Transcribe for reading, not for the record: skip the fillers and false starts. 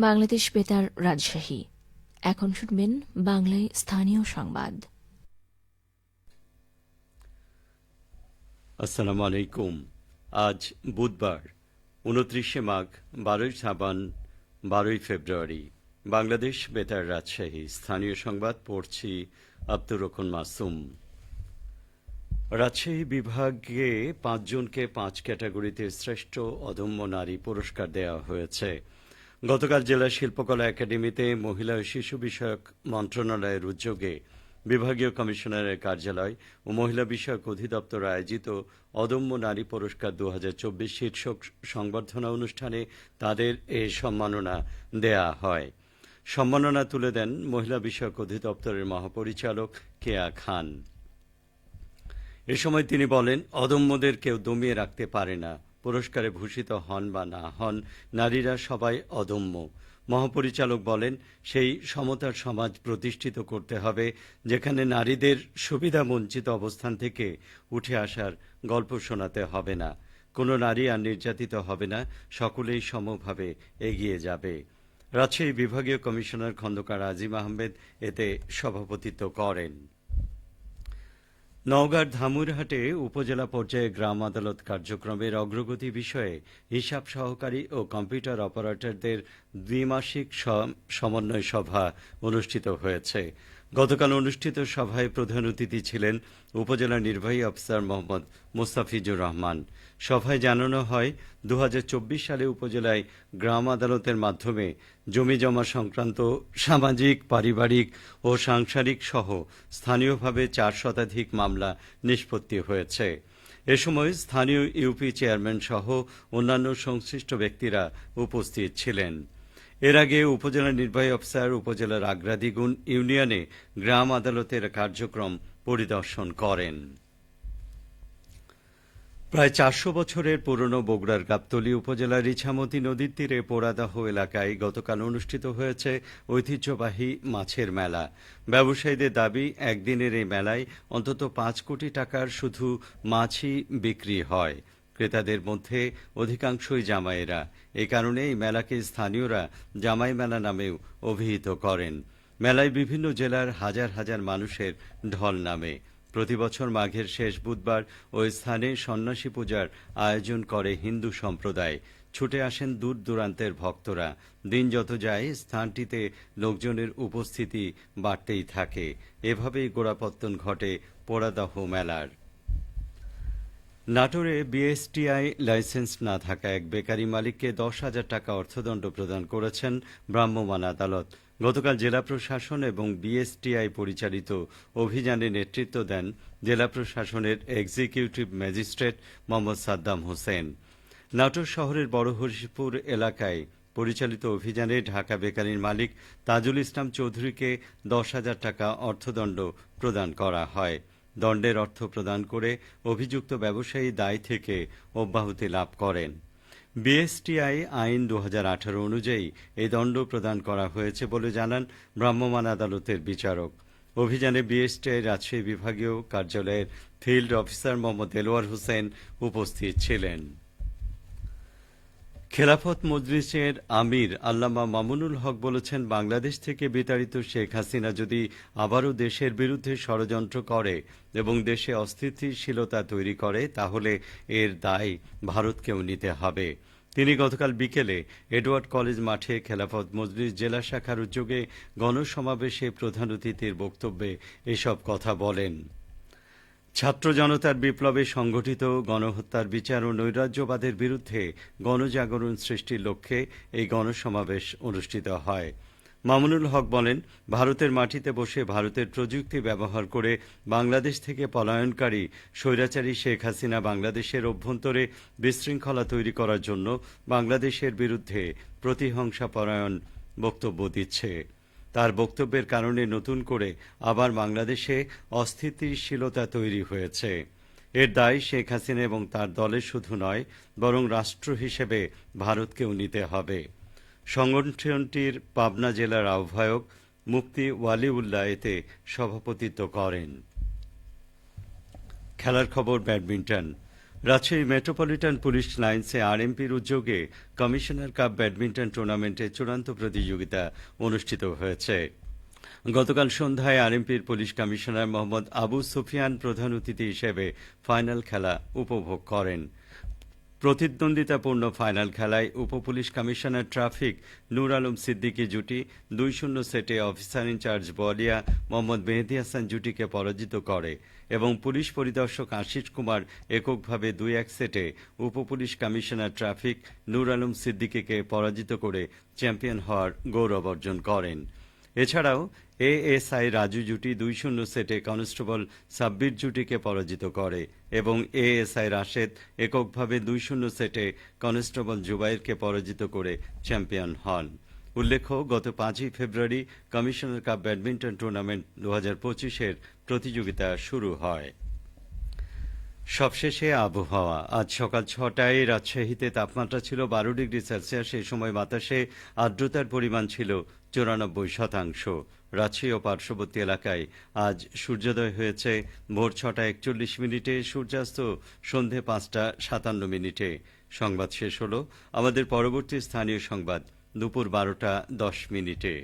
বাংলাদেশ বেতার রাজশাহী। এখন শুনবেন বাংলায় স্থানীয় সংবাদ। আসসালামু আলাইকুম। আজ বুধবার ২৯শে মাঘ, ১২ই শ্রাবণ, ১২ই ফেব্রুয়ারি। বাংলাদেশ বেতার রাজশাহী স্থানীয় সংবাদ পড়ছি আব্দুর রহমান মাসুম। রাজশাহী বিভাগে ৫ জনকে ৫ ক্যাটাগরিতে শ্রেষ্ঠ অদম্য নারী পুরস্কার দেওয়া হয়েছে। গতকাল জেলা শিল্পকলা একাডেমিতে মহিলা ও শিশু বিষয়ক মন্ত্রণালয়ের উদ্যোগে বিভাগীয় কমিশনারের কার্যালয় ও মহিলা বিষয়ক অধিদপ্তর আয়োজিত অদম্য নারী পুরস্কার ২০২৪ শীর্ষক সংবর্ধনা অনুষ্ঠানে তাদের এ সম্মাননা দেয়া হয়। সম্মাননা তুলে দেন মহিলা বিষয়ক অধিদপ্তরের মহাপরিচালক কেয়া খান। এ সময় তিনি বলেন, অদম্যদের কেউ দমিয়ে রাখতে পারে না। পুরস্কারে ভূষিত হন বা না হন, নারীরা সবাই অদম্য। মহাপরিচালক বলেন, সেই সমতার সমাজ প্রতিষ্ঠিত করতে হবে যেখানে নারীদের সুবিধা বঞ্চিত অবস্থান থেকে উঠে আসার গল্প শোনাতে হবে না। কোনো নারী আর নির্যাতিত হবে না, সকলেই সমভাবে এগিয়ে যাবে। রাজশাহী বিভাগীয় কমিশনার খন্দকার আজিম আহমেদ এতে সভাপতিত্ব করেন। নওগাঁর ধামুরহাটে উপজেলা পর্যায়ে গ্রাম আদালত কার্যক্রমের অগ্রগতি বিষয়ে হিসাব সহকারী ও কম্পিউটার অপারেটরদের দ্বিমাসিক সমন্বয় সভা অনুষ্ঠিত হয়েছে। গতকাল অনুষ্ঠিত সভায় প্রধান অতিথি ছিলেন উপজেলা নির্বাহী অফিসার মোহাম্মদ মোস্তাফিজুর রহমান। সভায় জানানো হয়, ২০২৪ সালে উপজেলায় গ্রাম আদালতের মাধ্যমে জমি জমা সংক্রান্ত সামাজিক, পারিবারিক ও সাংসারিক সহ স্থানীয়ভাবে ৪ শতাধিক মামলা নিষ্পত্তি হয়েছে। এ সময় স্থানীয় ইউপি চেয়ারম্যান সহ অন্যান্য সংশ্লিষ্ট ব্যক্তিরা উপস্থিত ছিলেন। এর আগে উপজেলা নির্বাহী অফিসার উপজেলার আগ্রাদীগুন ইউনিয়নে গ্রাম আদালতের কার্যক্রম পরিদর্শন করেন। প্রায় ৪০০ বছরের পুরনো বগুড়ার গাবতলী উপজেলার ইছামতি নদীর তীরে পোড়াদাহ এলাকায় গতকাল অনুষ্ঠিত হয়েছে ঐতিহ্যবাহী মাছের মেলা। ব্যবসায়ীদের দাবি, একদিনের এই মেলায় অন্তত ৫ কোটি টাকার শুধু মাছই বিক্রি হয়। ক্রেতাদের মধ্যে অধিকাংশই জামাইয়েরা। এ কারণে এই মেলাকে স্থানীয়রা জামাই মেলা নামেও অভিহিত করেন। মেলায় বিভিন্ন জেলার হাজার হাজার মানুষের ঢল নামে। প্রতিবছর মাঘের শেষ বুধবার ওই স্থানে সন্ন্যাসী পূজার আয়োজন করে হিন্দু সম্প্রদায়। ছুটে আসেন দূর দূরান্তের ভক্তরা। দিন যত যায় স্থানটিতে লোকজনের উপস্থিতি বাড়তেই থাকে। এভাবেই গোড়াপত্তন ঘটে পোড়াদাহ মেলার। নাটোরে বিএসটিআই লাইসেন্স না থাকা এক বেকারি মালিককে ১০,০০০ টাকা অর্থদণ্ড প্রদান করেছেন ভ্রাম্যমাণ আদালত। গতকাল জেলা প্রশাসন এবং বিএসটিআই পরিচালিত অভিযানে নেতৃত্ব দেন জেলা প্রশাসনের এক্সিকিউটিভ ম্যাজিস্ট্রেট মোহাম্মদ সাদ্দাম হোসেন। নাটোর শহরের বড় হরিপুর এলাকায় পরিচালিত অভিযানে ঢাকা বেকারির মালিক তাজুল ইসলাম চৌধুরীকে ১০,০০০ টাকা অর্থদণ্ড প্রদান করা হয়। দণ্ডের অর্থ প্রদান করে অভিযুক্ত ব্যবসায়ী দায় থেকে অব্যাহতি লাভ করেন। বিএসটিআই আইন ২০১৮ অনুযায়ী এই দণ্ড প্রদান করা হয়েছে বলে জানান ভ্রাম্যমাণ আদালতের বিচারক। অভিযানে বিএসটিআই রাজশাহী বিভাগীয় কার্যালয়ের ফিল্ড অফিসার মোহাম্মদ দেলোয়ার হোসেন উপস্থিত ছিলেন। খেলাফত মজলিসের আমির আল্লামা মামুনুল হক বলেছেন, বাংলাদেশ থেকে বিতাড়িত শেখ হাসিনা যদি আবারও দেশের বিরুদ্ধে ষড়যন্ত্র করে এবং দেশে অস্থিতিশীলতা তৈরি করে, তাহলে এর দায় ভারতকেও নিতে হবে। তিনি গতকাল বিকেলে এডওয়ার্ড কলেজ মাঠে খেলাফত মজলিস জেলা শাখার উদ্যোগে গণসমাবেশে প্রধান অতিথির বক্তব্যে এসব কথা বলেন। ছাত্র জনতার বিপ্লবে সংগঠিত গণহত্যার বিচার ও নৈরাজ্যবাদের বিরুদ্ধে গণজাগরণ সৃষ্টির লক্ষ্যে এই গণসমাবেশ অনুষ্ঠিত হয়। মামুনুল হক বলেন, ভারতের মাটিতে বসে ভারতের প্রযুক্তি ব্যবহার করে বাংলাদেশ থেকে পলায়নকারী স্বৈরাচারী শেখ হাসিনা বাংলাদেশের অভ্যন্তরে বিশৃঙ্খলা তৈরি করার জন্য বাংলাদেশের বিরুদ্ধে প্রতিহিংসাপরায়ণ বক্তব্য দিচ্ছে। তার বক্তব্যের কারণে নতুন করে আবার বাংলাদেশে অস্থিতিশীলতা তৈরি হয়েছে। এর দায় শেখ হাসিনা এবং তার দলের শুধু নয়, বরং রাষ্ট্র হিসেবে ভারতকেও নিতে হবে। সংগঠনটির পাবনা জেলার আহ্বায়ক মুফতি ওয়ালিউল্লাহ এতে সভাপতিত্ব করেন। খেলার খবর ব্যাডমিন্টন। রাজশাহী মেট্রোপলিটন পুলিশ লাইন্সে আরএমপির উদ্যোগে কমিশনার কাপ ব্যাডমিন্টন টুর্নামেন্টের চূড়ান্ত প্রতিযোগিতা অনুষ্ঠিত হয়েছে। গতকাল সন্ধ্যায় আরএমপির পুলিশ কমিশনার মোহাম্মদ আবু সুফিয়ান প্রধান অতিথি হিসেবে ফাইনাল খেলা উপভোগ করেন। প্রতিদ্বন্দ্বিতাপূর্ণ ফাইনাল খেলায় উপপুলিশ কমিশনার ট্রাফিক নূর আলম সিদ্দিকী জুটি ২-০ সেটে অফিসার ইনচার্জ বলিয়া মোহাম্মদ মেহেদী হাসান জুটিকে পরাজিত করে এবং পুলিশ পরিদর্শক আশিস কুমার এককভাবে ২-১ সেটে উপপুলিশ কমিশনার ট্রাফিক নূর আলম সিদ্দিকীকে পরাজিত করে চ্যাম্পিয়ন হওয়ার গৌরব অর্জন করেন। এছাড়াও এএসআই রাজু জুটি ২-০ সেটে কনস্টেবল সাব্বির জুটিকে পরাজিত করে এবং এএসআই রাশেদ এককভাবে ২-০ সেটে কনস্টেবল জুবাইরকে পরাজিত করে চ্যাম্পিয়ন হন। উল্লেখ্য, গত ৫ই ফেব্রুয়ারি কমিশনার কাপ ব্যাডমিন্টন টুর্নামেন্ট ২০২৫-এর প্রতিযোগিতা শুরু হয়। সবশেষে আবহাওয়া। আজ সকাল ৬টায় রাজশাহীতে তাপমাত্রা ছিল ১২ ডিগ্রি সেলসিয়াস। এই সময় বাতাসে আর্দ্রতার পরিমাণ ছিল ৯৪%। রাজশাহী ও পার্শ্ববর্তী এলাকায় আজ সূর্যোদয় হয়েছে ভোর ৬টা ৪১ মিনিটে, সূর্যাস্ত সন্ধে ৫টা ৫৭ মিনিটে। সংবাদ শেষ হল। আমাদের পরবর্তী স্থানীয় সংবাদ দুপুর ১২টা ১০ মিনিটে।